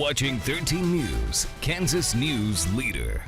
Watching 13 News, Kansas News Leader.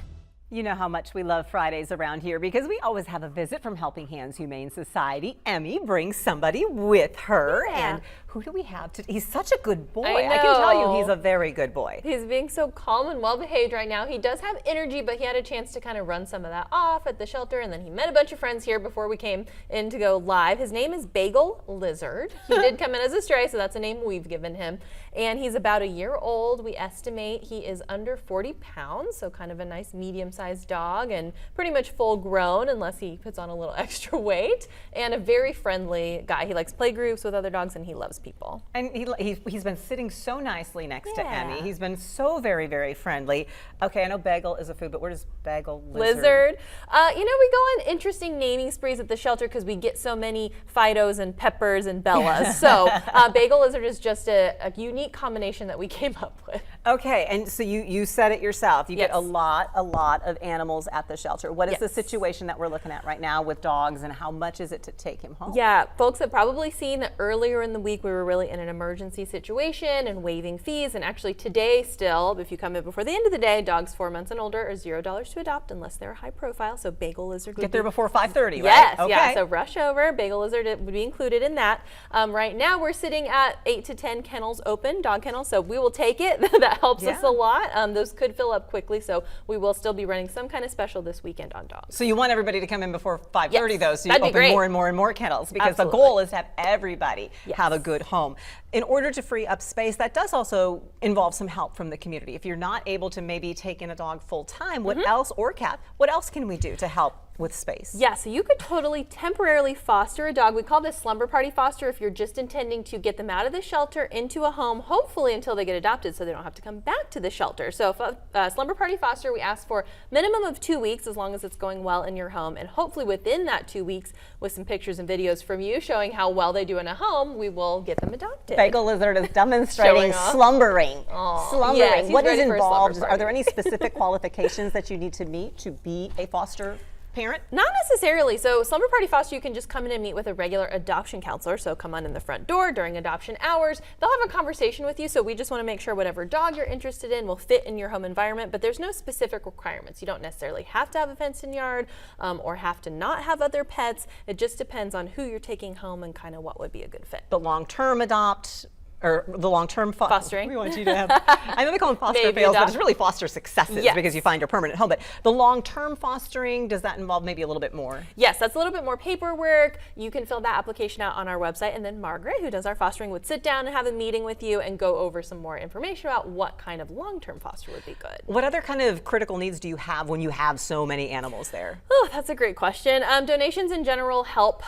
You know how much we love Fridays around here because we always have a visit from Helping Hands Humane Society. Emmy brings somebody with her. Yeah. And who do we have today? He's such a good boy. I I can tell you know. he's a very good boy. He's being so calm and well behaved right now. He does have energy, but he had a chance to kind of run some of that off at the shelter, and then he met a bunch of friends here before we came in to go live. His name is Bagel Lizard. He did come in as a stray, so that's a name we've given him. And he's about a year old. We estimate he is under 40 pounds, so kind of a nice medium-sized dog and pretty much full grown unless he puts on a little extra weight, and a very friendly guy. He likes play groups with other dogs and he loves people. And he's been sitting so nicely next to Yeah. Emmy. He's been so very, very friendly. Okay, I know Bagel is a food, but where does Bagel Lizard. You know, we go on interesting naming sprees at the shelter because we get so many Fidos and Peppers and Bellas. So Bagel Lizard is just a unique combination that we came up with. Okay, and so you said it yourself. You Yes. get a lot of animals at the shelter. What is the Yes. situation that we're looking at right now with dogs, and how much is it to take him home? Yeah, folks have probably seen that earlier in the week we were really in an emergency situation and waiving fees, and actually today still, if you come in before the end of the day, dogs 4 months and older are $0 to adopt unless they're high profile. So Bagel Lizard would Get there be before 5:30, right? Yes, Okay. yeah, so rush over. Bagel Lizard would be included in that. Right now we're sitting at 8 to 10 kennels open, dog kennels, so we will take it. That helps us Yeah. a lot. Those could fill up quickly, so we will still be running some kind of special this weekend on dogs. So you want everybody to come in before 5:30 Yes, though, so you that'd be open great. more and more and more kennels, because Absolutely. the goal is to have everybody Yes. have a good home. In order to free up space, that does also involve some help from the community. If you're not able to maybe take in a dog full time, what else, or cat, what else can we do to help with space? Yeah, so you could totally temporarily foster a dog. We call this slumber party foster if you're just intending to get them out of the shelter into a home, hopefully until they get adopted so they don't have to come back to the shelter. So if slumber party foster, we ask for minimum of 2 weeks as long as it's going well in your home, and hopefully within that 2 weeks with some pictures and videos from you showing how well they do in a home, we will get them adopted. Bagel Lizard is demonstrating Showing off. slumbering. Aw, Slumbering. yes, he's What is ready for a slumber involved? Are party. there any specific qualifications that you need to meet to be a foster parent? Not necessarily. So slumber party foster, you can just come in and meet with a regular adoption counselor. So come on in the front door during adoption hours. They'll have a conversation with you. So we just want to make sure whatever dog you're interested in will fit in your home environment, but there's no specific requirements. You don't necessarily have to have a fenced-in yard or have to not have other pets. It just depends on who you're taking home and kind of what would be a good fit. The long-term adopt, or the long-term Fostering. We want you to have, I know they call them foster Maybe fails, but adopt. it's really foster successes Yes. because you find your permanent home. But the long-term fostering, does that involve maybe a little bit more? Yes, that's a little bit more paperwork. You can fill that application out on our website, and then Margaret, who does our fostering, would sit down and have a meeting with you and go over some more information about what kind of long-term foster would be good. What other kind of critical needs do you have when you have so many animals there? Oh, that's a great question. Donations in general help.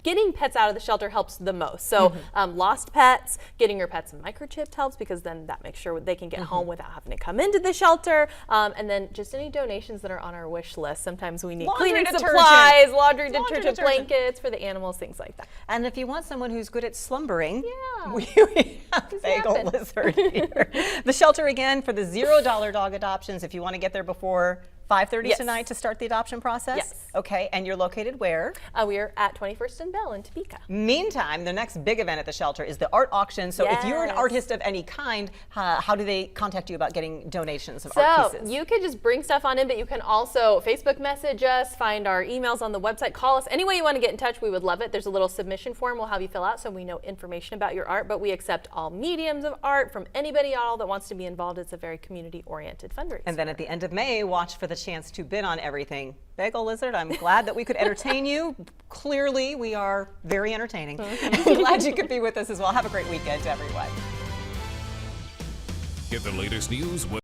Getting pets out of the shelter helps the most. So lost pets, getting your pets microchipped helps because then that makes sure they can get home without having to come into the shelter. And then just any donations that are on our wish list. Sometimes we need Laundry cleaning detergent. supplies, laundry detergent, detergent. blankets for the animals, things like that. And if you want someone who's good at slumbering, Yeah. we have Bagel happen. Lizard here. The shelter again for the $0 dog adoptions if you want to get there before 5:30 Yes. tonight to start the adoption process? Yes. Okay, and you're located where? We are at 21st and Bell in Topeka. Meantime, the next big event at the shelter is the art auction. So if you're an Yes. artist of any kind, how do they contact you about getting donations of art So pieces? you could just bring stuff on in, but you can also Facebook message us, find our emails on the website, call us. Any way you want to get in touch, we would love it. There's a little submission form we'll have you fill out so we know information about your art, but we accept all mediums of art from anybody at all that wants to be involved. It's a very community-oriented fundraiser. And then at the end of May, watch for the chance to bid on everything. Bagel Lizard, I'm glad that we could entertain you. Clearly, we are very entertaining. I'm glad you could be with us as well. Have a great weekend, everyone. Get the latest news